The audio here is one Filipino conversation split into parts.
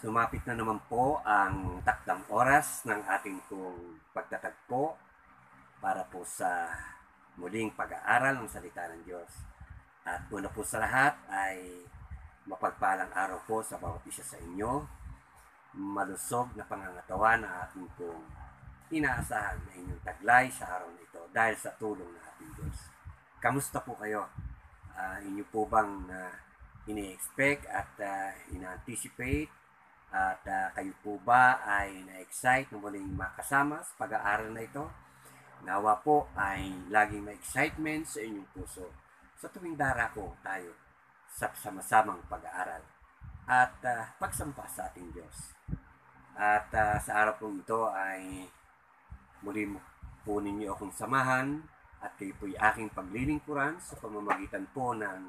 Lumapit na naman po ang takdang oras ng ating pong pagtatagpo para po sa muling pag-aaral ng salita ng Diyos. At una po sa lahat ay mapagpalang araw po sa bawat isa sa inyo. Malusog na pangangatawan na ating pong inaasahan na inyong taglay sa araw na ito dahil sa tulong ng ating Diyos. Kamusta po kayo? Inyo po bang ini-expect at ina-anticipate at kayo po ba ay na-excite na muling makasama sa pag-aaral na ito? Nawa po ay laging may excitement sa inyong puso sa tuwing darako tayo sa sama-samang pag-aaral at pagsampa sa ating Diyos. At sa araw po ito ay muli po ninyo akong samahan at kayo po ay aking paglilingkuran sa pamamagitan po ng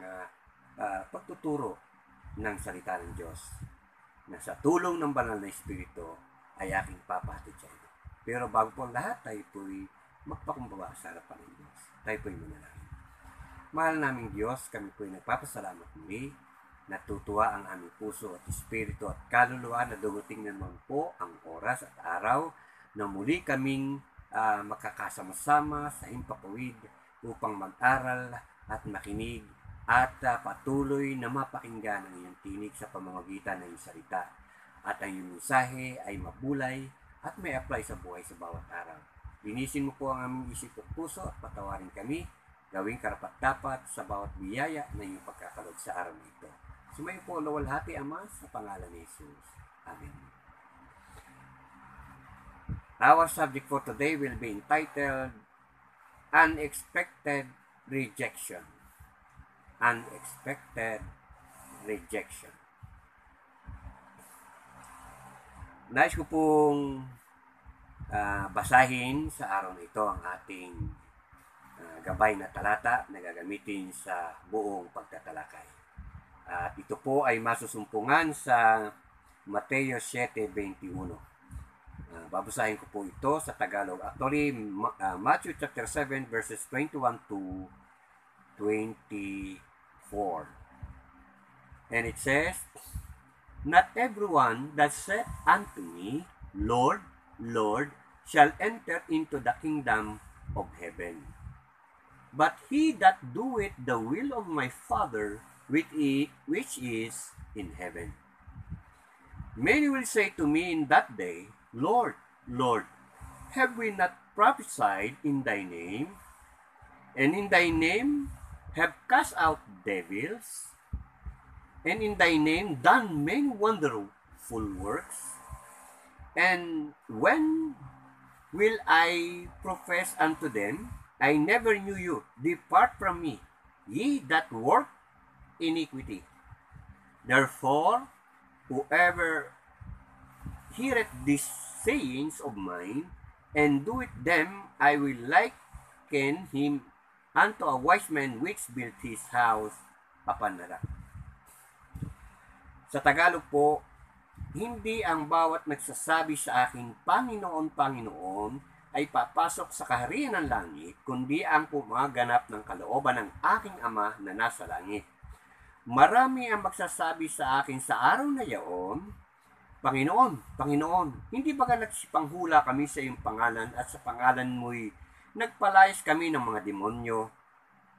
pagtuturo ng salita ng Diyos na sa tulong ng banal na Espiritu ay aking papahatid sa inyo. Pero bago po ang lahat, tayo po ay magpakumbaba sa harapan ng Diyos. Tayo po ay manalangin. Mahal naming Diyos, kami po ay nagpapasalamat muli. Natutuwa ang aming puso at espiritu at kaluluwa na dumating na naman po ang oras at araw na muli kaming makakasama-sama sa himpapawid upang mag-aral at makinig at patuloy na mapakinggan ang iyong tinig sa pamamagitan ng iyong salita. At ang iyong mensahe ay mabulay at may apply sa buhay sa bawat araw. Linisin mo po ang aming isip at puso at patawarin kami, gawing karapat-dapat sa bawat biyaya na iyong pagkakalog sa araw na ito. Sumayo po lawalhati, Ama, sa pangalan ni Jesus. Amen. Our subject for today will be entitled Unexpected Rejection. Unexpected rejection. Nais ko pong basahin sa araw na ito ang ating gabay na talata na gagamitin sa buong pagtatalakay. At ito po ay masusumpungan sa Mateo 7:21. Babasahin ko po ito sa Tagalog. Actually, Matthew chapter 7 verses 21 to 24. And it says, Not everyone that saith unto me, Lord, Lord, shall enter into the kingdom of heaven, but he that doeth the will of my Father which is in heaven. Many will say to me in that day, Lord, Lord, have we not prophesied in thy name, and in thy name have cast out devils, and in thy name done many wonderful works? And when will I profess unto them, I never knew you, depart from me, ye that work iniquity. Therefore, whoever heareth these sayings of mine, and doeth them, I will liken him unto a wise man which built his house upon a rock. Sa Tagalog po, hindi ang bawat nagsasabi sa aking Panginoon, Panginoon ay papasok sa kaharian ng langit, kundi ang pumaganap ng kalooban ng aking Ama na nasa langit. Marami ang magsasabi sa akin sa araw na yaon, Panginoon, Panginoon, hindi ba nagsipanghula kami sa iyong pangalan at sa pangalan mo'y nagpalayas kami ng mga demonyo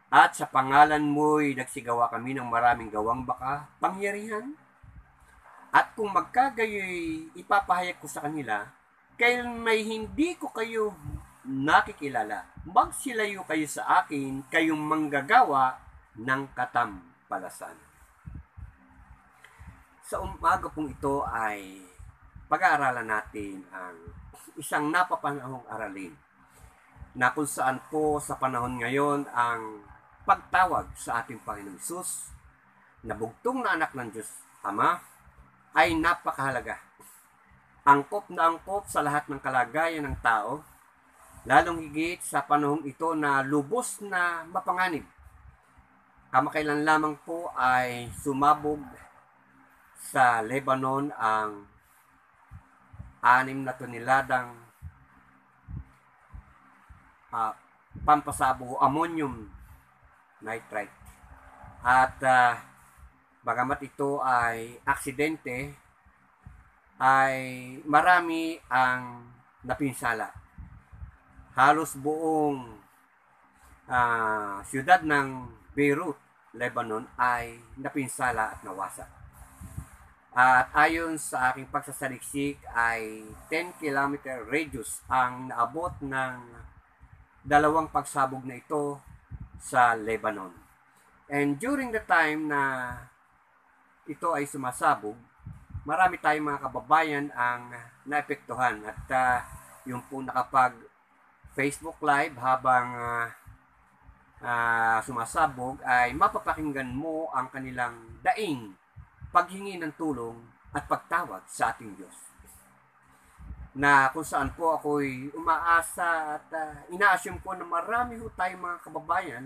at sa pangalan mo'y nagsigawa kami ng maraming gawang baka pangyarihan? At kung magkagayoy ipapahayag ko sa kanila, kailan may hindi ko kayo nakikilala, magsilayo kayo sa akin, kayong manggagawa ng katampalasan. Sa umaga pong ito ay pag-aaralan natin ang isang napapanahong aralin na kung saan po sa panahon ngayon ang pagtawag sa ating Panginoong Hesus na bugtong na anak ng Diyos Ama ay napakahalaga. Angkop na angkop sa lahat ng kalagayan ng tao, lalong higit sa panahong ito na lubos na mapanganib. Kamakailan lamang po ay sumabog sa Lebanon ang 6 na toneladang pampasabog ammonium nitrate. At bagamat ito ay aksidente, ay marami ang napinsala. Halos buong siyudad ng Beirut, Lebanon ay napinsala at nawasak. At ayon sa aking pagsasaliksik ay 10-kilometer radius ang naabot ng dalawang pagsabog na ito sa Lebanon. And during the time na ito ay sumasabog, marami tayong mga kababayan ang naepektuhan at yung po nakapag Facebook Live habang sumasabog ay mapapakinggan mo ang kanilang daing paghingi ng tulong at pagtawag sa ating Diyos. Na kung saan po ako'y umaasa at ina-assume ko na marami ho tayong mga kababayan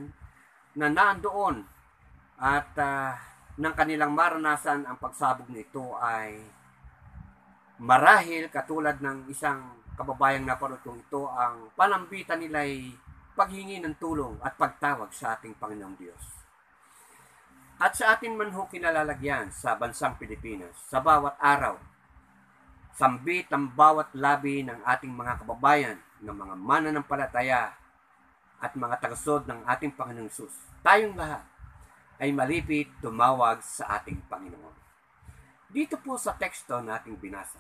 na nandoon at ng kanilang maranasan ang pagsabog nito ay marahil katulad ng isang kababayang napanood kong ito, ang panambitan nila ay paghingi ng tulong at pagtawag sa ating Panginoong Diyos. At sa atin man ho kinalalagyan sa bansang Pilipinas, sa bawat araw, sambit ang bawat labi ng ating mga kababayan, ng mga mananampalataya at mga tagasod ng ating Panginoong Hesus. Tayong lahat ay malipit tumawag sa ating Panginoon. Dito po sa teksto nating binasa,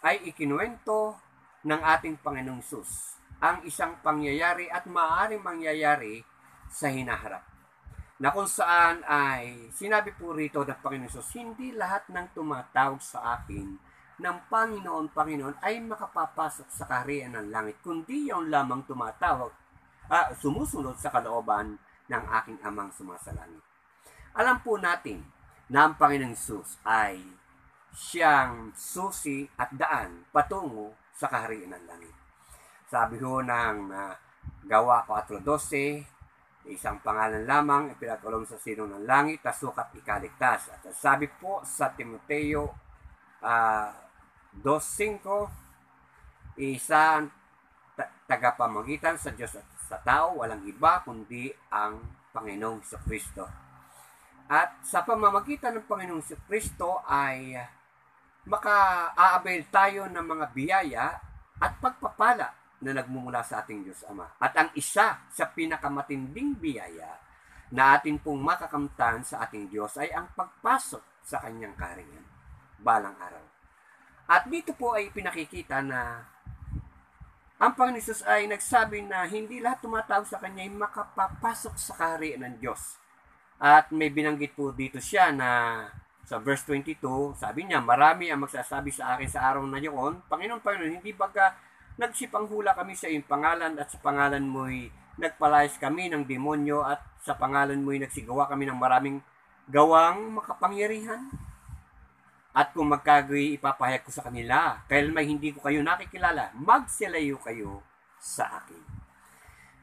ay ikinuwento ng ating Panginoong Hesus ang isang pangyayari at maaaring mangyayari sa hinaharap. Na kung saan ay sinabi po rito ng Panginoong Hesus, hindi lahat ng tumatawag sa akin ng Panginoon, Panginoon ay makapapasok sa kaharian ng langit, kundi yung lamang tumatawag, sumusunod sa kalooban ng aking amang sumasalangit. Alam po natin na ang Panginoong Hesus ay siyang susi at daan patungo sa kaharian ng langit. Sabi ho ng Gawa 4:12, isang pangalan lamang ipinagkaloob sa sino ng langit, tasukat ikaligtas. At sabi po sa Timoteo 2:5, isang tagapamagitan sa Diyos at sa tao, walang iba kundi ang Panginoong Jesucristo. At sa pamamagitan ng Panginoong Jesucristo ay maka-a-avail tayo ng mga biyaya at pagpapala na nagmumula sa ating Diyos Ama. At ang isa sa pinakamatinding biyaya na atin pong makakamtan sa ating Diyos ay ang pagpasok sa kanyang kaharian balang araw. At dito po ay pinakikita na ang Panginoon Hesus ay nagsabi na hindi lahat tumatawag sa kanya ay makapapasok sa kaharian ng Diyos. At may binanggit po dito siya na sa verse 22, sabi niya, marami ang magsasabi sa akin sa araw na yun, Panginoon, Panginoon, hindi baga nagsipanghula kami sa iyong pangalan at sa pangalan mo'y nagpalayas kami ng demonyo at sa pangalan mo'y nagsigawa kami ng maraming gawang makapangyarihan? At kung magkagawin, ipapahayag ko sa kanila, kailan may hindi ko kayo nakikilala, magsilayo kayo sa akin.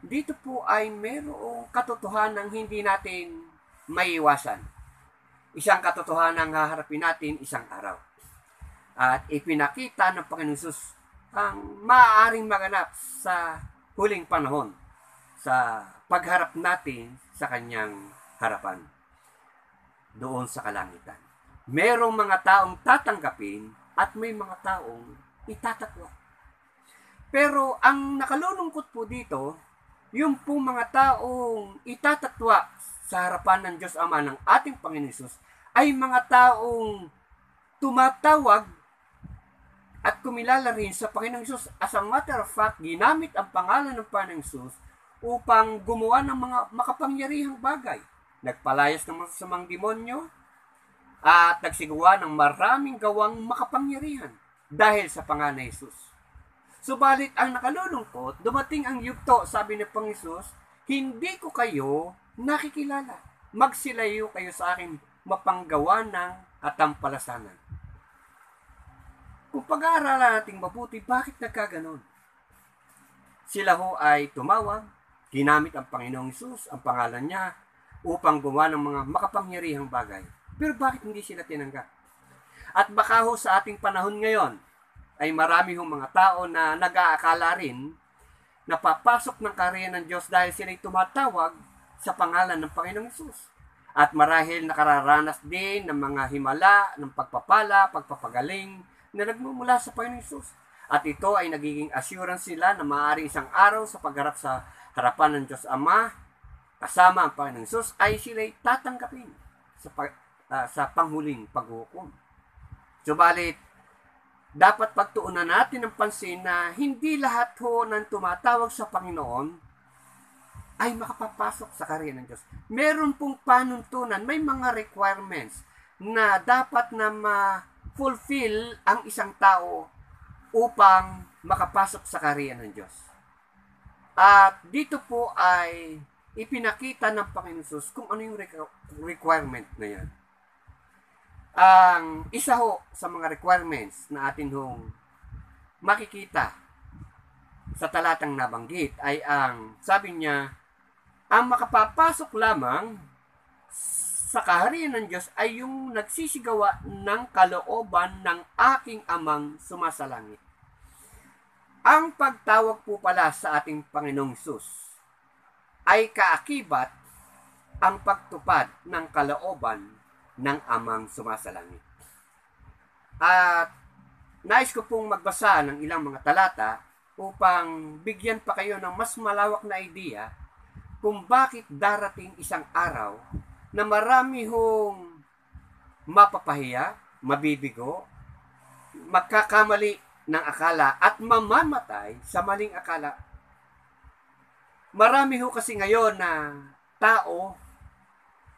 Dito po ay mayroong katotohanan hindi natin maiiwasan. Isang katotohanan haharapin natin isang araw. At ipinakita ng Panginoon Hesus ang maaaring maganap sa huling panahon sa pagharap natin sa kanyang harapan doon sa kalangitan. Merong mga taong tatanggapin at may mga taong itatatwa. Pero ang nakalulungkot po dito, yung po mga taong itatatwa sa harapan ng Diyos Ama ng ating Panginoon Hesus ay mga taong tumatawag at kumilala rin sa Panginoong Hesus. As a matter of fact, ginamit ang pangalan ng Panginoong Hesus upang gumawa ng mga makapangyarihang bagay. Nagpalayas ng masasamang demonyo at nagsigawa ng maraming gawang makapangyarihan dahil sa pangalan ni Hesus. Subalit ang nakalulungkot, dumating ang yugto, sabi ng Panginoong Hesus, hindi ko kayo nakikilala. Magsilayo kayo sa akin mapanggawa ng katampalasanan. Kung pag-aaralan natin mabuti, bakit nagkaganon? Sila ho ay tumawag, ginamit ang Panginoong Hesus, ang pangalan niya, upang gumawa ng mga makapangyarihang bagay. Pero bakit hindi sila tinanggap? At baka ho sa ating panahon ngayon, ay marami hong mga tao na nag-aakala rin na papasok ng kaharian ng Diyos dahil sila'y tumatawag sa pangalan ng Panginoong Hesus. At marahil nakararanas din ng mga himala, ng pagpapala, pagpapagaling, na nagmumula sa Panginoong Hesus. At ito ay nagiging assurance sila na maaari isang araw sa pagharap sa harapan ng Diyos Ama, kasama ang Panginoong Hesus, ay sila'y tatanggapin sa panghuling paghukom. Subalit, dapat pagtuunan natin ng pansin na hindi lahat ho ng tumatawag sa Panginoon ay makapapasok sa kaharian ng Diyos. Meron pong panuntunan, may mga requirements na dapat na ma-fulfill ang isang tao upang makapasok sa kaharian ng Diyos. At dito po ay ipinakita ng Panginoon Hesus kung ano yung requirement na yan. Ang isa ho sa mga requirements na atin hong makikita sa talatang nabanggit ay sabi niya, ang makapapasok lamang sa kaharian ng Diyos ay yung nagsisigawa ng kalooban ng aking amang sumasalangit. Ang pagtawag po pala sa ating Panginoong Hesus ay kaakibat ang pagtupad ng kalooban ng amang sumasalangit. At nais ko pong magbasa ng ilang mga talata upang bigyan pa kayo ng mas malawak na idea kung bakit darating isang araw na marami hong mapapahiya, mabibigo, magkakamali ng akala at mamamatay sa maling akala. Marami ho kasi ngayon na tao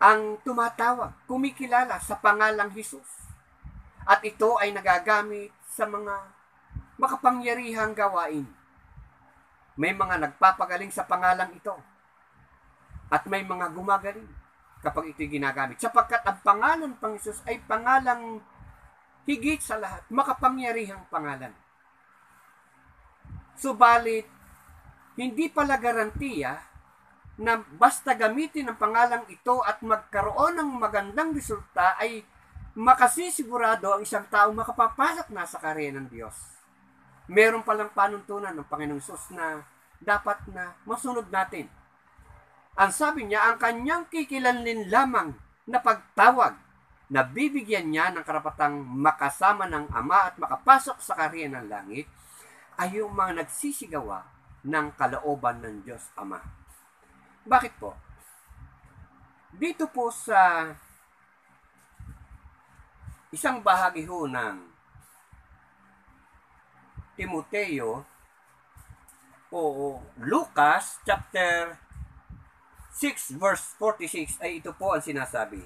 ang tumatawag, kumikilala sa pangalang Hesus. At ito ay nagagamit sa mga makapangyarihang gawain. May mga nagpapagaling sa pangalang ito. At may mga gumagaling kapag ito'y ginagamit. Sapagkat ang pangalan pang Hesus ay pangalang higit sa lahat, makapangyarihang pangalan. Subalit, hindi pala garantiya na basta gamitin ang pangalang ito at magkaroon ng magandang resulta ay makasisigurado ang isang tao makapapasok na sa kaharian ng Diyos. Meron palang panuntunan ng Panginoong Hesus na dapat na masunod natin. Ang sabi niya, ang kanyang kikilanlin lamang na pagtawag na bibigyan niya ng karapatang makasama ng Ama at makapasok sa kaharian ng langit ay yung mga nagsisigawa ng kalooban ng Diyos Ama. Bakit po? Dito po sa isang bahagi ho ng Timoteo o Lucas chapter 6 verse 46 ay ito po ang sinasabi.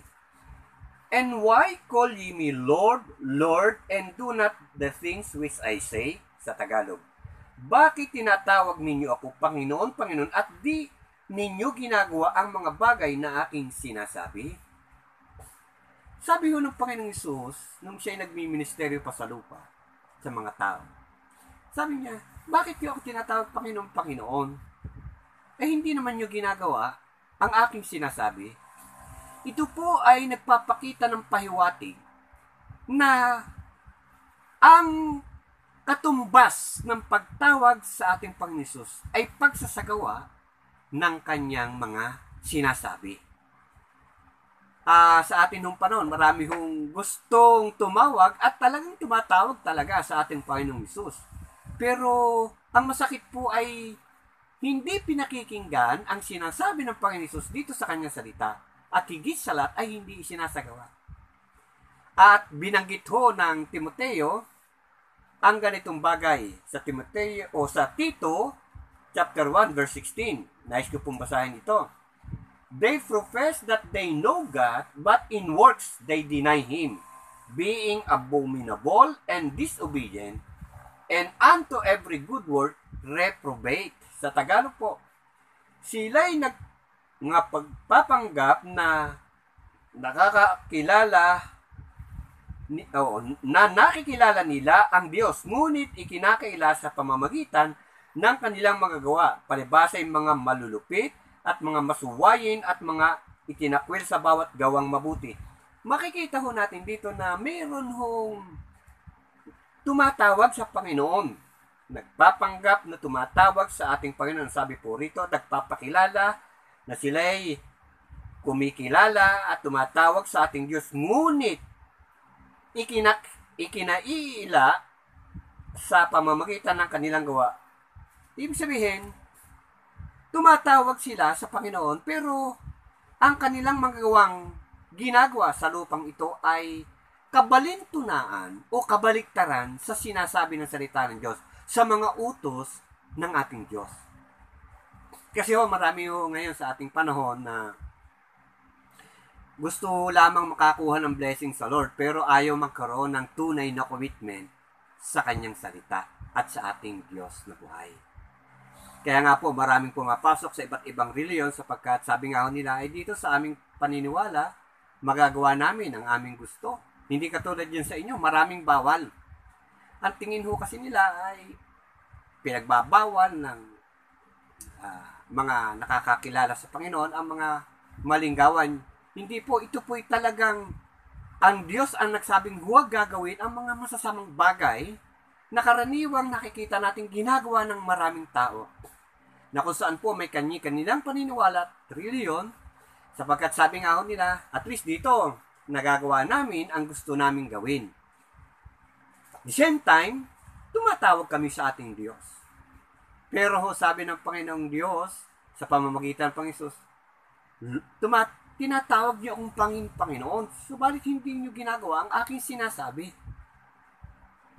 And why call ye me Lord, Lord, and do not the things which I say? Sa Tagalog. Bakit tinatawag ninyo ako Panginoon, Panginoon, at di ninyo ginagawa ang mga bagay na aking sinasabi? Sabi ho ng Panginoong Hesus, nung siya'y nagmi-ministeryo pa sa lupa, sa mga tao, sabi niya, bakit niyo ako tinatawag Panginoon, Panginoon? Eh hindi naman niyo ginagawa ang aking sinasabi. Ito po ay nagpapakita ng pahiwatig na ang katumbas ng pagtawag sa ating Panginoon Hesus ay pagsasagawa ng kanyang mga sinasabi. Sa atin hong panahon, marami hong gustong tumawag at talagang tumatawag talaga sa ating Panginoong Hesus. Pero ang masakit po ay hindi pinakikinggan ang sinasabi ng Panginoong Hesus dito sa kanyang salita at higit sa lahat ay hindi isinasagawa. At binanggit ho ng Timoteo ang ganitong bagay sa Timoteo o sa Tito chapter 1 verse 16. Nais ko pong basahin ito. They profess that they know God, but in works they deny Him, being abominable and disobedient, and unto every good work reprobate. Sa Tagalog po, sila'y pagpapanggap na nakikilala nila ang Diyos, ngunit ikinakaila sa pamamagitan ng kanilang mga gawa, palibasa yung mga malulupit at mga masuwayin at mga itinakwil sa bawat gawang mabuti. Makikita ho natin dito na mayroon hong tumatawag sa Panginoon. Nagpapanggap na tumatawag sa ating Panginoon. Sabi po rito, nagpapakilala na sila'y kumikilala at tumatawag sa ating Diyos. Ngunit, ikinaiila sa pamamagitan ng kanilang gawa. Ibig sabihin, tumatawag sila sa Panginoon, pero ang kanilang magagawang ginagawa sa lupang ito ay kabalintunaan o kabaliktaran sa sinasabi ng salita ng Diyos, sa mga utos ng ating Diyos. Kasi marami ngayon sa ating panahon na gusto lamang makakuha ng blessing sa Lord, pero ayaw magkaroon ng tunay na commitment sa kanyang salita at sa ating Diyos na buhay. Kaya nga po, maraming pumapasok sa iba't ibang reliyon sapagkat sabi nga nila ay dito sa aming paniniwala, magagawa namin ang aming gusto. Hindi katulad yun sa inyo, maraming bawal. Ang tingin ho kasi nila ay pinagbabawal ng mga nakakakilala sa Panginoon ang mga malinggawan. Hindi po, ito po'y talagang ang Diyos ang nagsabing huwag gagawin ang mga masasamang bagay na karaniwang nakikita nating ginagawa ng maraming tao. Na kung saan po may kanilang paniniwala at reliyon, sapagkat sabi nga nila, at least dito, nagagawa namin ang gusto naming gawin. At the same time, tumatawag kami sa ating Diyos. Pero sabi ng Panginoong Diyos, sa pamamagitan ng Panginoon, tinatawag niyo akong Panginoon, subalit hindi niyo ginagawa ang aking sinasabi.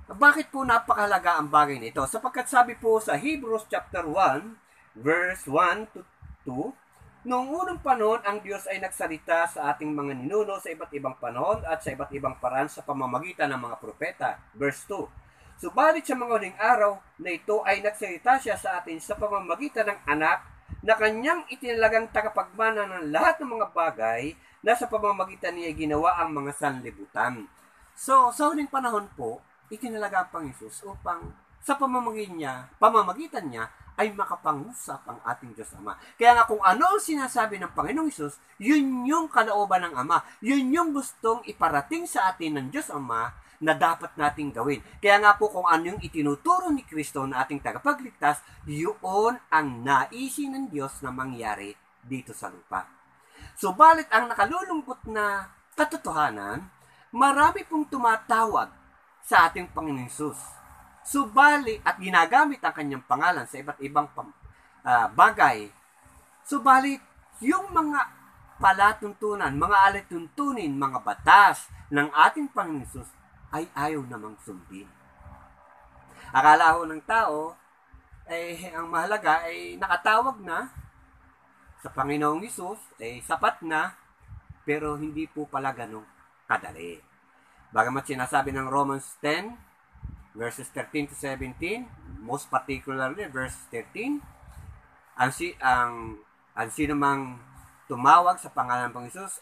Bakit po napakahalaga ang bagay nito? Sapagkat sabi po sa Hebrews chapter 1, verse 1 to 2, noong unang panahon, ang Diyos ay nagsalita sa ating mga ninuno sa iba't ibang panahon at sa iba't ibang paraan sa pamamagitan ng mga propeta. Verse 2, subalit sa mga huling araw na ito ay nagsalita siya sa atin sa pamamagitan ng anak na kanyang itinalagang tagapagmana ng lahat ng mga bagay na sa pamamagitan niya ginawa ang mga sanlibutan. So, sa huling panahon po, itinalaga ang Panginoon upang sa pamamagitan niya ay makapangusap ang ating Diyos Ama. Kaya nga kung ano ang sinasabi ng Panginoong Hesus, yun yung kalooban ng Ama. Yun yung gustong iparating sa atin ng Diyos Ama na dapat nating gawin. Kaya nga po kung ano yung itinuturo ni Kristo na ating tagapagligtas, yun ang naisin ng Diyos na mangyari dito sa lupa. Subalit ang nakalulungkot na katotohanan, marami pong tumatawag sa ating Panginoong Hesus. Subalit at ginagamit ang kanyang pangalan sa iba't ibang bagay. Subalit yung mga palatuntunan, mga alituntunin, mga batas ng ating Panginoon Hesus ay ayaw namang sundin. Akala ho ng tao, ang mahalaga ay nakatawag na sa Panginoong Hesus, sapat na, pero hindi po pala ganun kadali. Bagamat sinasabi ng Romans 10, verses 13 to 17, most particularly verse 13, ang sino mang tumawag sa pangalan ng Panginoon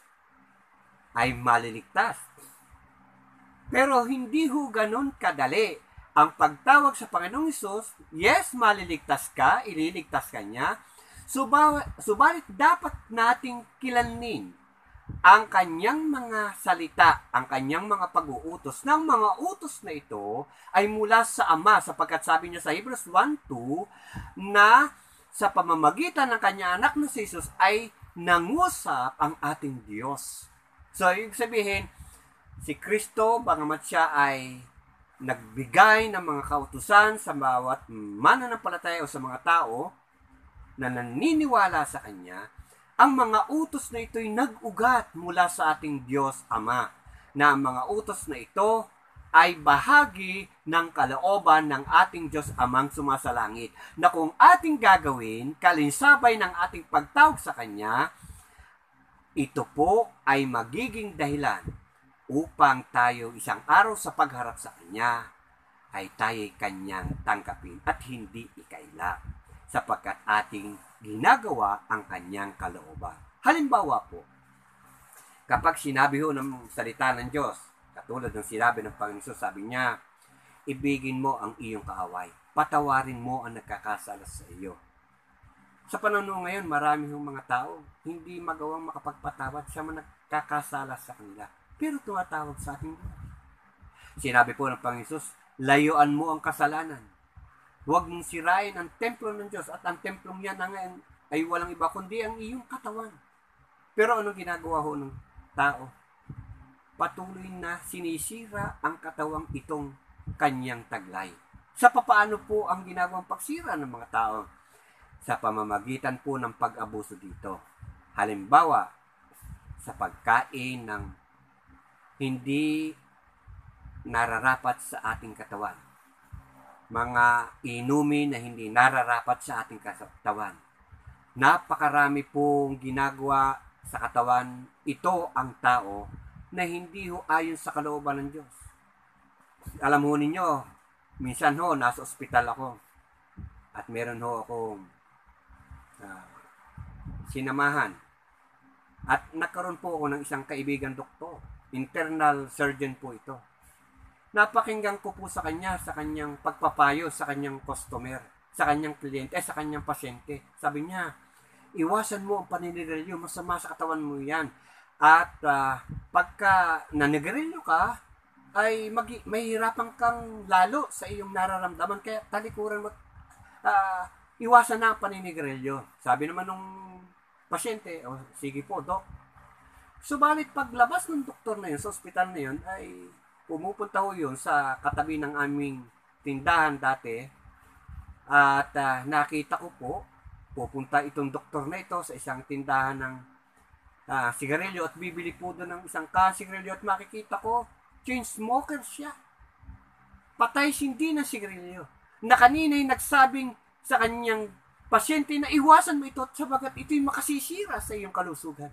ay maliligtas. Pero hindi ho ganun kadali. Ang pagtawag sa Panginoong Hesus, yes, maliligtas ka, ililigtas ka niya, subalit dapat nating kilanin ang kanyang mga salita, ang kanyang mga pag-uutos ng mga utos na ito ay mula sa Ama, sapagkat sabi niya sa Hebrews 1:2 na sa pamamagitan ng kanyang anak na si Jesus ay nangusap ang ating Diyos. So, ibig sabihin, si Kristo, bagamat siya ay nagbigay ng mga kautusan sa bawat mananampalataya o sa mga tao na naniniwala sa Kanya, ang mga utos na ito'y nag-ugat mula sa ating Diyos Ama, na ang mga utos na ito ay bahagi ng kalooban ng ating Diyos Amang sumasalangit, na kung ating gagawin, kalinsabay ng ating pagtawag sa Kanya, ito po ay magiging dahilan upang tayo isang araw sa pagharap sa Kanya ay tayo'y Kanyang tanggapin at hindi ikaila, sapagkat ating ginagawa ang Kanyang kalooban. Halimbawa po, kapag sinabi ho ng salita ng Diyos, katulad ng sinabi ng Panginoon, sabi niya, ibigin mo ang iyong kaaway, patawarin mo ang nagkakasala sa iyo. Sa panahon ngayon, marami hong mga tao hindi magawang makapagpatawad sa mga nagkakasala sa kanila, pero tumatawag sa ating Diyos. Sinabi po ng Panginoon, layuan mo ang kasalanan. Huwag mong sirain ang templo ng Diyos, at ang templong yan na ngayon ay walang iba kundi ang iyong katawan. Pero ano ginagawa ho ng tao? patuloy na sinisira ang katawang itong kanyang taglay. Sa papaano po ang ginagawang pagsira ng mga tao? Sa pamamagitan po ng pag-abuso dito. Halimbawa, sa pagkain ng hindi nararapat sa ating katawan. Mga inumin na hindi nararapat sa ating katawan. Napakarami pong ginagawa sa katawan ito ang tao na hindi ho ayon sa kalooban ng Diyos. Alam ho ninyo, minsan ho, nasa ospital ako at meron ho akong sinamahan at nagkaroon po ako ng isang kaibigan doktor. Internal surgeon po ito. Napakinggan ko po sa kanya, sa kanyang pagpapayo, sa kanyang customer, sa kanyang kliyente, sa kanyang pasyente. Sabi niya, iwasan mo ang paninigarilyo, masama sa katawan mo yan. At pagka naninigarilyo ka, ay mahihirapan kang lalo sa iyong nararamdaman. Kaya talikuran mo, iwasan na ang paninigarilyo. Sabi naman ng pasyente, sige po, Dok. Subalit paglabas ng doktor na yun, sa ospital na yun, ay pumupunta ho yun sa katabi ng aming tindahan dati. At nakita ko po, pupunta itong doktor na ito sa isang tindahan ng sigarilyo at bibili po doon ng isang sigarilyo at makikita ko, chain smoker siya. Patay sindi ng sigarilyo. Na kanina'y nagsabing sa kanyang pasyente na iwasan mo ito at sabagat ito'y makasisira sa iyong kalusugan.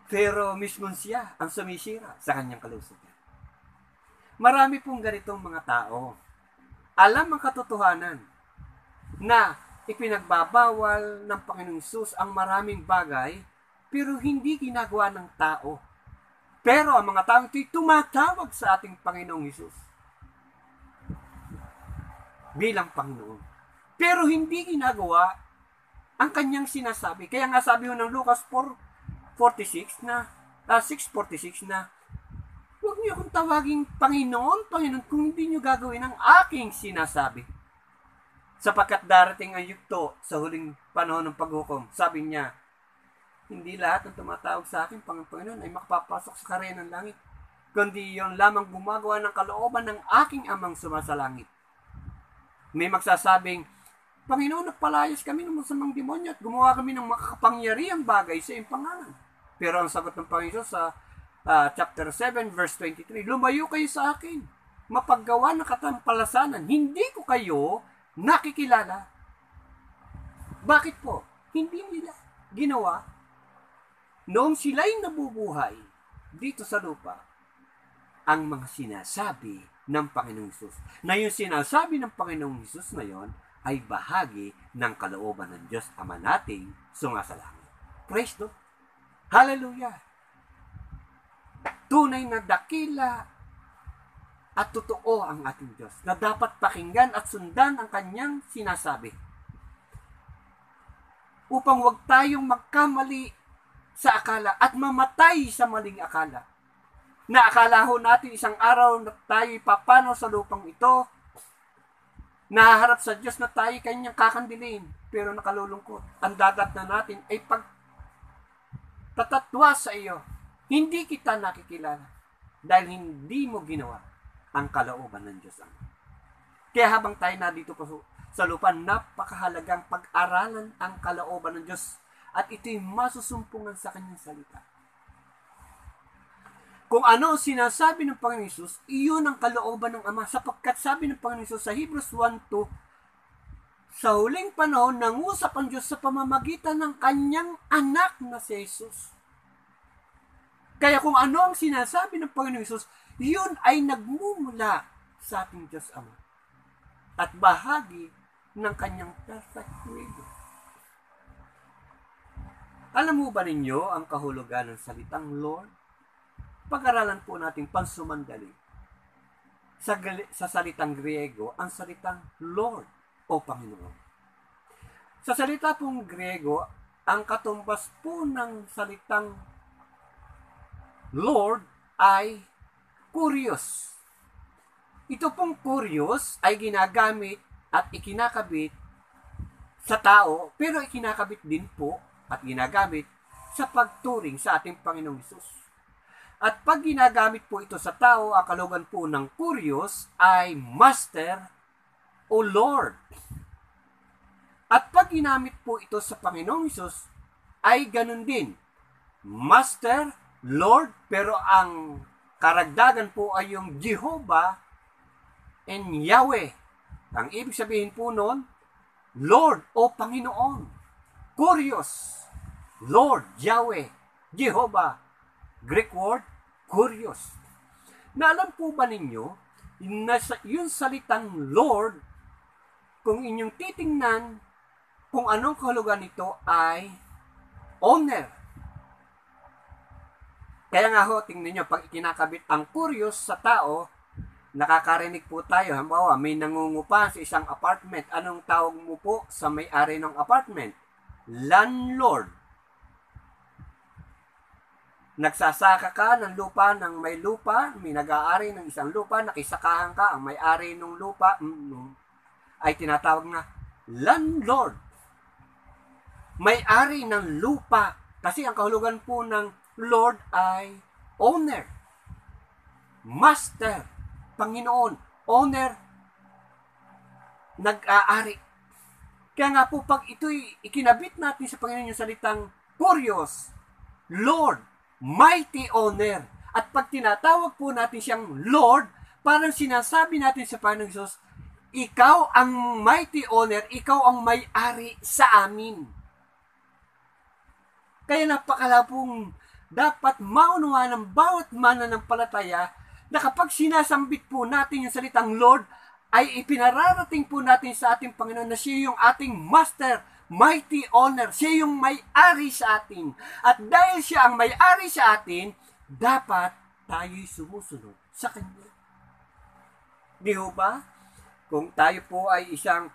Pero mismo siya ang sumisira sa kanyang kalusugan. Marami pong ganitong mga tao. Alam ang katotohanan na ipinagbabawal ng Panginoong Hesus ang maraming bagay pero hindi ginagawa ng tao. Pero ang mga tao ito'y tumatawag sa ating Panginoong Hesus bilang Panginoon. Pero hindi ginagawa ang kanyang sinasabi. Kaya nga sabi ng Lucas 6:46 na huwag niyo akong tawaging Panginoon, Panginoon, kung hindi niyo gagawin ang aking sinasabi. Sapagkat darating ang yugto sa huling panahon ng paghukom. Sabi niya, hindi lahat ng tumatawag sa akin, Panginoon, ay makapapasok sa karya ng langit. Kundi yon lamang gumagawa ng kalooban ng aking amang sumasalangit. May magsasabing, Panginoon, nagpalayas kami ng masamang demonyo at gumawa kami ng makakapangyarihang bagay sa iyong pangalan. Pero ang sagot ng Panginoon sa chapter 7, verse 23, lumayo kayo sa akin, mapaggawa ng katampalasanan, hindi ko kayo nakikilala. Bakit po? Hindi nila ginawa noong sila'y nabubuhay dito sa lupa ang mga sinasabi ng Panginoong Hesus. Na yung sinasabi ng Panginoong Hesus na yon ay bahagi ng kalooban ng Diyos Ama nating sumasalangit. Praise God. Hallelujah! Tunay na dakila at totoo ang ating Diyos na dapat pakinggan at sundan ang kanyang sinasabi. Upang huwag tayong magkamali sa akala at mamatay sa maling akala. Na akala ho natin isang araw na tayo papano sa lupang ito, nahaharap sa Diyos na tayo kanyang kakandilin, pero nakalulungkot. Ang dadat na natin ay pagtatatwa sa iyo. Hindi kita nakikilala dahil hindi mo ginawa ang kalooban ng Diyos. Kaya habang tayo na dito sa lupa, napakahalagang pag-aralan ang kalooban ng Diyos at ito'y masusumpungan sa kanyang salita. Kung ano ang sinasabi ng Panginoon Hesus, iyon ang kalooban ng Ama. Sapagkat sabi ng Panginoon Hesus sa Hebrews 1:2, sa huling panahon, nangusap ang Diyos sa pamamagitan ng kanyang anak na si Jesus. Kaya kung ano ang sinasabi ng Panginoon Hesus, yun ay nagmumula sa ating Diyos Ama. At bahagi ng kanyang perfect will. Alam mo ba ninyo ang kahulugan ng salitang Lord? Pag-aralan po natin pansumandali. Sa salitang Griego, ang salitang Lord o Panginoon. Sa salita pong Griego, ang katumbas po ng salitang Lord ay kurios. Ito pong kurios ay ginagamit at ikinakabit sa tao, pero ikinakabit din po at ginagamit sa pagturing sa ating Panginoong Hesus. At pag ginagamit po ito sa tao, ang kalugan po ng Kurios ay Master o Lord. At pag ginamit po ito sa Panginoong Hesus, ay ganun din. Master, Lord, pero ang karagdagan po ay yung Jehovah and Yahweh. Ang ibig sabihin po nun, Lord o Panginoon. Kurios, Lord, Yahweh, Jehovah. Greek word, Kurios. Naalam po ba ninyo, yung salitang Lord, kung inyong titingnan, kung anong kahulugan nito ay owner. Kaya nga ho, tingnan nyo, pag ikinakabit ang Kurios sa tao, nakakarinig po tayo. Halimbawa, may nangungupa sa isang apartment. Anong tawag mo po sa may-ari ng apartment? Landlord. Nagsasaka ka ng lupa ng may lupa, may nag-aari ng isang lupa, nakisakahan ka, ang may-ari ng lupa ay tinatawag na landlord. May-ari ng lupa. Kasi ang kahulugan po ng Lord ay owner. Master, Panginoon, owner, nag-aari. Kaya nga po, pag ito'y ikinabit natin sa Panginoon yung salitang Kurios, Lord, mighty owner. At pag tinatawag po natin siyang Lord, parang sinasabi natin sa Panginoong Hesus, ikaw ang mighty owner, ikaw ang may-ari sa amin. Kaya napakalapong dapat maunawa ng bawat mananampalataya na kapag sinasambit po natin yung salitang Lord, ay ipinararating po natin sa ating Panginoon na siya yung ating master, mighty owner. Siya yung may-ari sa atin. At dahil siya ang may-ari sa atin, dapat tayo'y sumusunod sa Kanya. Di ho ba? Kung tayo po ay isang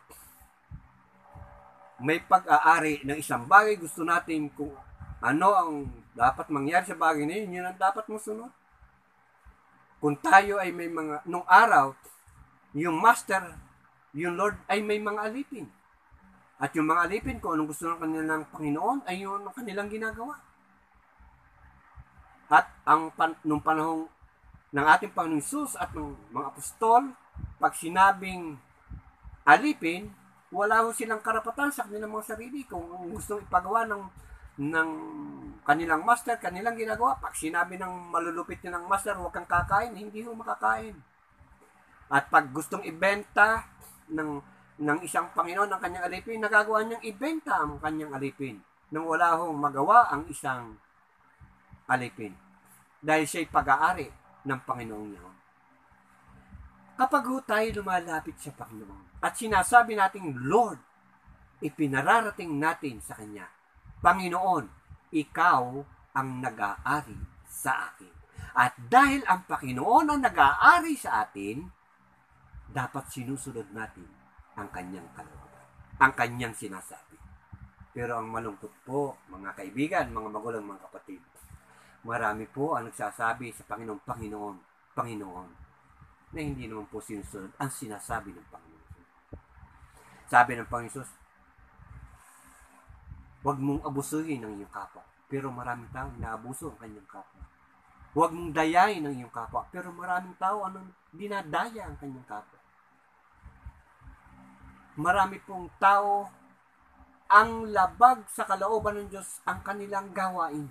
may pag-aari ng isang bagay, gusto natin kung ano ang dapat mangyari sa bagay na yun ang dapat masunod. Kung tayo ay may mga, nung araw, yung master, yung Lord ay may mga alipin. At yung mga alipin, kung anong gusto ng kanilang Panginoon, ay yun ang kanilang ginagawa. At nung panahong ng ating Panginoong Hesus at ng mga apostol, pag sinabing alipin, wala ho silang karapatan sa kanilang mga sarili. Kung gustong ipagawa ng kanilang master, kanilang ginagawa. Pag sinabi ng malulupit nilang master, huwag kang kakain, hindi ho makakain. At pag gustong ibenta ng isang Panginoon ang kanyang alipin, nagagawa niyang ibenta ang kanyang alipin nang wala hong magawa ang isang alipin. Dahil siya'y pag-aari ng Panginoon niya. Kapag tayo lumalapit sa Panginoon at sinasabi nating Lord, ipinararating natin sa Kanya, Panginoon, Ikaw ang nag-aari sa akin. At dahil ang Panginoon ang nag-aari sa atin, dapat sinusunod natin ang kanyang kalooban, ang kanyang sinasabi. Pero ang malungkot po, mga kaibigan, mga magulang, mga kapatid, marami po ang nagsasabi sa Panginoon, Panginoon, Panginoon, na hindi naman po sinusunod ang sinasabi ng Panginoon. Sabi ng Panginoon, huwag mong abusuhin ang iyong kapwa, pero maraming tao inaabuso ang kanyang kapwa. Huwag mong dayain ang iyong kapwa, pero maraming tao anong dinadaya ang kanyang kapwa. Marami pong tao ang labag sa kalooban ng Diyos ang kanilang gawain.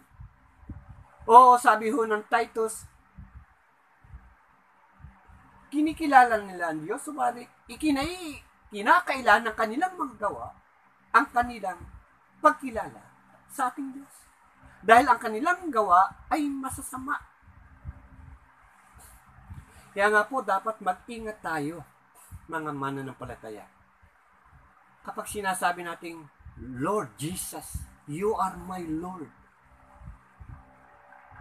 Oo, sabi ho ng Titus, kinikilala nila ang Diyos, subalit kinakailan ng kanilang magawa ang kanilang pagkilala sa ating Diyos. Dahil ang kanilang gawa ay masasama. Kaya nga po, dapat mag-ingat tayo, mga mananampalataya. Kapag sinasabi nating, Lord Jesus, you are my Lord.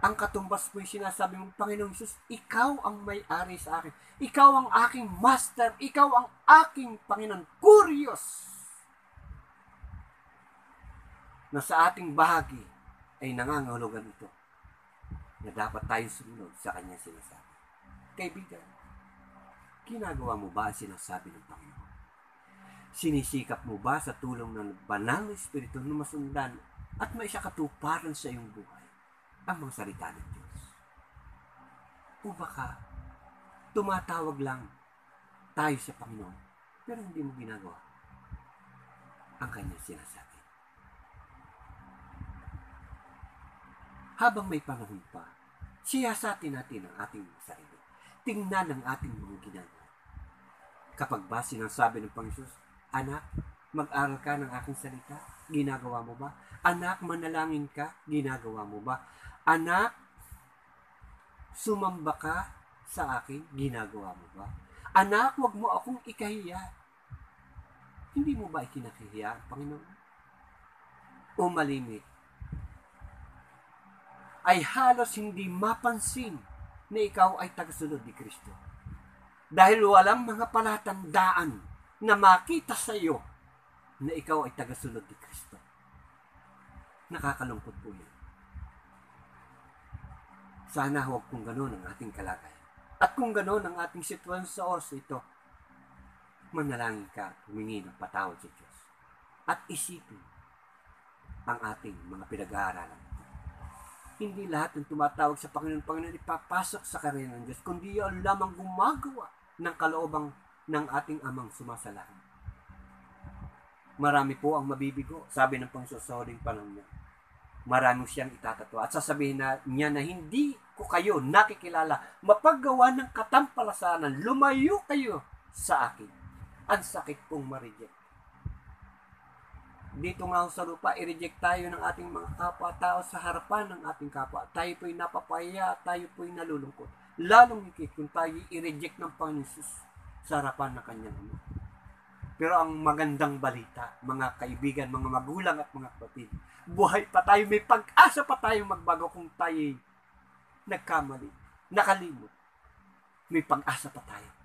Ang katumbas po yung sinasabi mong, Panginoong Hesus, ikaw ang may-ari sa akin. Ikaw ang aking master. Ikaw ang aking Panginoon. Kurios! Na sa ating bahagi ay nangangahulugan ito na dapat tayo sumunod sa kanyang sinasabi. Kaibigan, ginagawa mo ba ang sinasabi ng Panginoon? Sinisikap mo ba sa tulong ng banal na Espiritu na masundan at maisakatuparan sa iyong buhay ang mga salita ng Diyos. O baka tumatawag lang tayo sa Panginoon pero hindi mo ginagawa ang kanyang sinasabi. Habang may panahon pa, siyasatin natin ang ating sarili. Tingnan ang ating mga ginagawa. Kapag ba sinasabi ng Panginoon, anak, mag-aral ka ng aking salita, ginagawa mo ba? Anak, manalangin ka, ginagawa mo ba? Anak, sumamba ka sa akin, ginagawa mo ba? Anak, wag mo akong ikahiya. Hindi mo ba ikinahiya ang Panginoon? O malimit, ay halos hindi mapansin na ikaw ay tagasunod ni Kristo. Dahil walang mga palatandaan na makita sa iyo na ikaw ay tagasunod ni Kristo. Nakakalungkot po yan. Sana huwag kung gano'n ang ating kalagayan. At kung gano'n ang ating sitwasyon sa oras ito, manalangin ka, humingi ng patawad sa Diyos. At isipin ang ating mga pinag-aaralan. Hindi lahat ng tumatawag sa Panginoon ipapasok sa karera ng Diyos, kundi yun lamang gumagawa ng kaloobang ng ating amang sumasalangit. Marami po ang mabibigo, sabi ng Panginoon sa huling panahon niya. Marami siyang itatatwa at sasabihin niya na hindi ko kayo nakikilala, mapaggawa ng katampalasanan, lumayo kayo sa akin. Ang sakit pong ma-reject. Dito nga sa lupa, i-reject tayo ng ating mga kapwa-tao sa harapan ng ating kapwa. Tayo po'y napapaya, tayo po'y nalulungkot. Lalong higit kung tayo i-reject ng Panginoon Jesus sa harapan ng kanyang Ama. Pero ang magandang balita, mga kaibigan, mga magulang at mga kapatid, buhay pa tayo, may pag-asa pa tayo magbago kung tayo nagkamali, nakalimot. May pag-asa pa tayo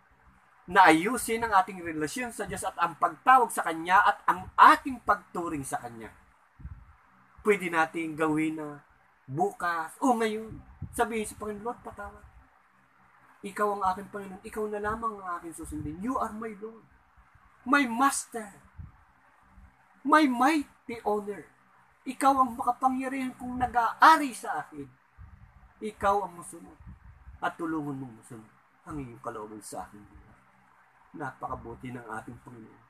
na ayusin ang ating relasyon sa Diyos at ang pagtawag sa Kanya at ang ating pagturing sa Kanya. Pwede natin gawin na bukas o ngayon. Sabihin sa Panginoon, Lord, patawad. Ikaw ang aking Panginoon. Ikaw na lamang ang aking susundin. You are my Lord. My Master. My mighty owner. Ikaw ang makapangyarihan kung nag-aari sa akin. Ikaw ang masunod. At tulungan mo masunod ang iyong kalooban sa akin. Napakabuti ng ating Panginoon.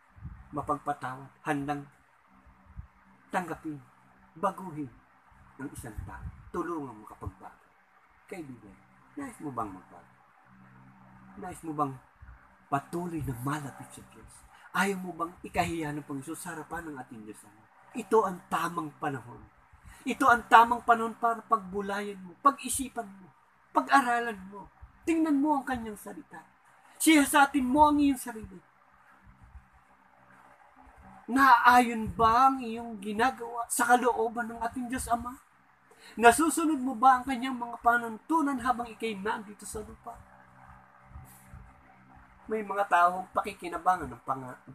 Mapagpatawad, handang tanggapin, baguhin ng isang tao. Tulungan mo kapagbago. Kaibigan, nais mo bang magbago? Nais mo bang patuloy na malapit sa Diyos? Ayaw mo bang ikahiya ng Panginoon sa harapan ng ating Diyos? Ito ang tamang panahon. Ito ang tamang panahon para pagbulayan mo, pag-isipan mo, pag-aralan mo. Tingnan mo ang kanyang salita. Siyasatin mo ang iyong sarili. Naaayon ba ang iyong ginagawa sa kalooban ng ating Diyos Ama? Nasusunod mo ba ang kanyang mga panuntunan habang ikay nandito sa lupa? May mga taong pakikinabangan ng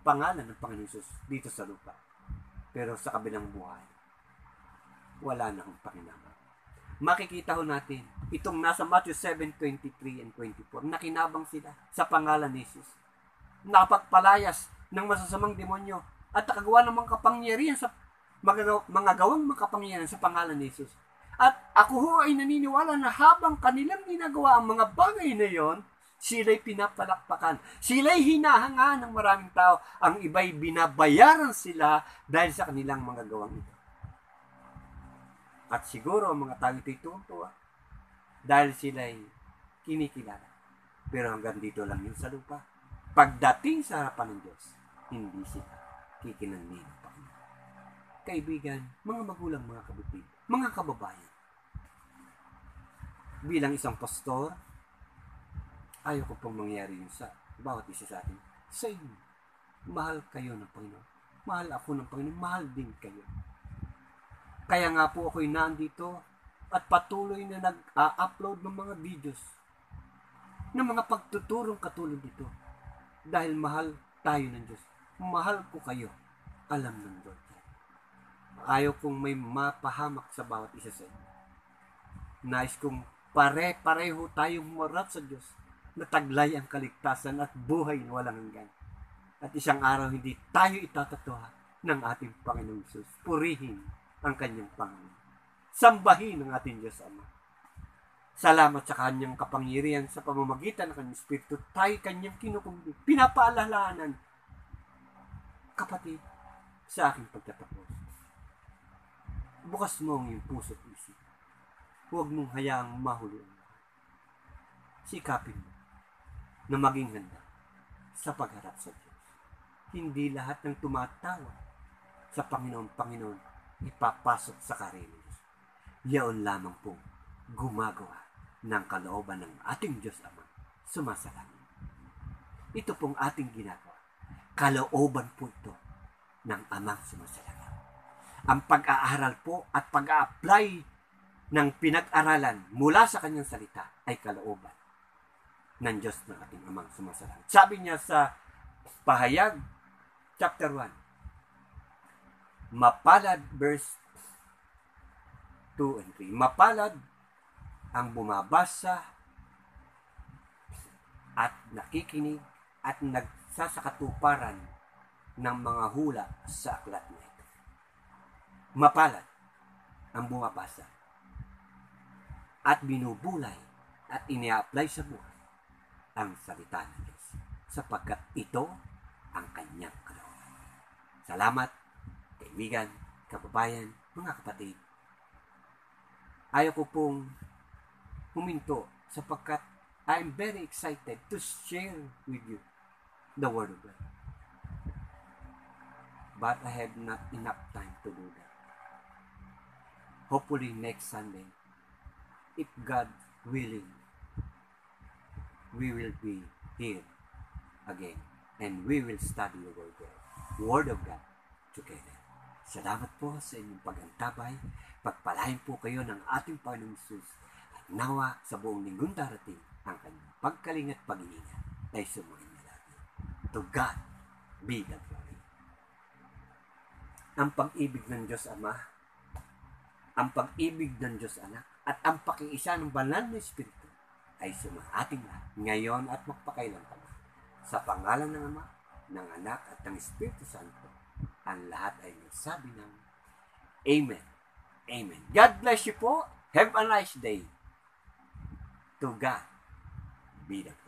pangalan ng Panginoon Jesus dito sa lupa. Pero sa kabilang buhay, wala na akong pakinabang. Makikita ho natin, itong nasa Matthew 7:23 and 24, nakinabang sila sa pangalan ni Jesus. Nakapagpalayas ng masasamang demonyo at nakagawa ng mga kapangyarihan sa mga gawang makapangyarihan sa pangalan ni Jesus. At ako ho ay naniniwala na habang kanilang ginagawa ang mga bagay na yon, sila'y pinapalakpakan. Sila'y hinahanga ng maraming tao. Ang iba'y binabayaran sila dahil sa kanilang mga gawang ito. At siguro ang mga tao ito'y tuwa dahil sila'y kinikilala. Pero hanggang dito lang yun sa lupa. Pagdating sa harapan ng Diyos, hindi sila kikinanmin ng Panginoon. Kaibigan, mga magulang, mga kabutid, mga kababayan, bilang isang pastor, ayaw ko pong mangyari yun sa bawat isa sa atin. Sa inyo, mahal kayo ng Panginoon. Mahal ako ng Panginoon. Mahal din kayo. Kaya nga po ako'y nandito at patuloy na nag-upload ng mga videos ng mga pagtuturong katulad dito. Dahil mahal tayo ng Diyos. Mahal ko kayo. Alam ng Lord. Ayaw kong may mapahamak sa bawat isa sa inyo. Nais kong pare-pareho tayong humarap sa Diyos na taglay ang kaligtasan at buhay na walang hanggan. At isang araw hindi tayo itatatuha ng ating Panginoong Jesus. Purihin ang kanyang Panginoon. Sambahin ang ating Diyos Ama. Salamat sa kanyang kapangyarihan sa pamamagitan ng kanyang Espiritu. Tayo kanyang kinukumbit. Pinapaalalahanan, kapatid, sa aking pagtatapos. Bukas mo ang iyong puso at isip. Huwag mong hayaang mahuli ang lahat. Sikapin mo na maging handa sa pagharap sa Diyos. Hindi lahat ng tumatawa sa Panginoon, ipapasok sa karera. Yaon lamang po gumagawa ng kalooban ng ating Diyos Ama sumasalangit. Ito pong ating ginagawa. Kalooban po ito ng Amang sumasalangit. Ang pag-aaral po at pag-a-apply ng pinag-aralan mula sa kanyang salita ay kalooban ng Diyos ng ating Amang sumasalangit. Sabi niya sa Pahayag chapter 1, mapalad verse 2 and 3. Mapalad ang bumabasa at nakikinig at nagsasakatuparan ng mga hula sa aklat na ito. Mapalad ang bumabasa at binubulay at ini-apply sa buhay ang salita ng Diyos sapagkat ito ang kanyang kalooban. Salamat, kaibigan, kababayan, mga kapatid. Ayaw ko pong huminto sapagkat I'm very excited to share with you the Word of God. But I have not enough time to do that. Hopefully next Sunday, if God willing, we will be here again and we will study the Word of God together. Salamat po sa inyong pag-antabay. Pagpalain po kayo ng ating Panginoong Hesus. Nawa sa buong linggong darating ang kanyang pagkalingat pag-iingat ay sumayin na lagi. To God be the glory. Ang pag-ibig ng Diyos Ama, ang pag-ibig ng Diyos Anak, at ang pakiisa ng banal na Espiritu ay sumaating lahat ngayon at magpakailanman. Sa pangalan ng Ama, ng Anak at ng Espiritu Santo, ang lahat ay nagsabi ng Amen. Amen. God bless you po. Have a nice day. To God be the glory.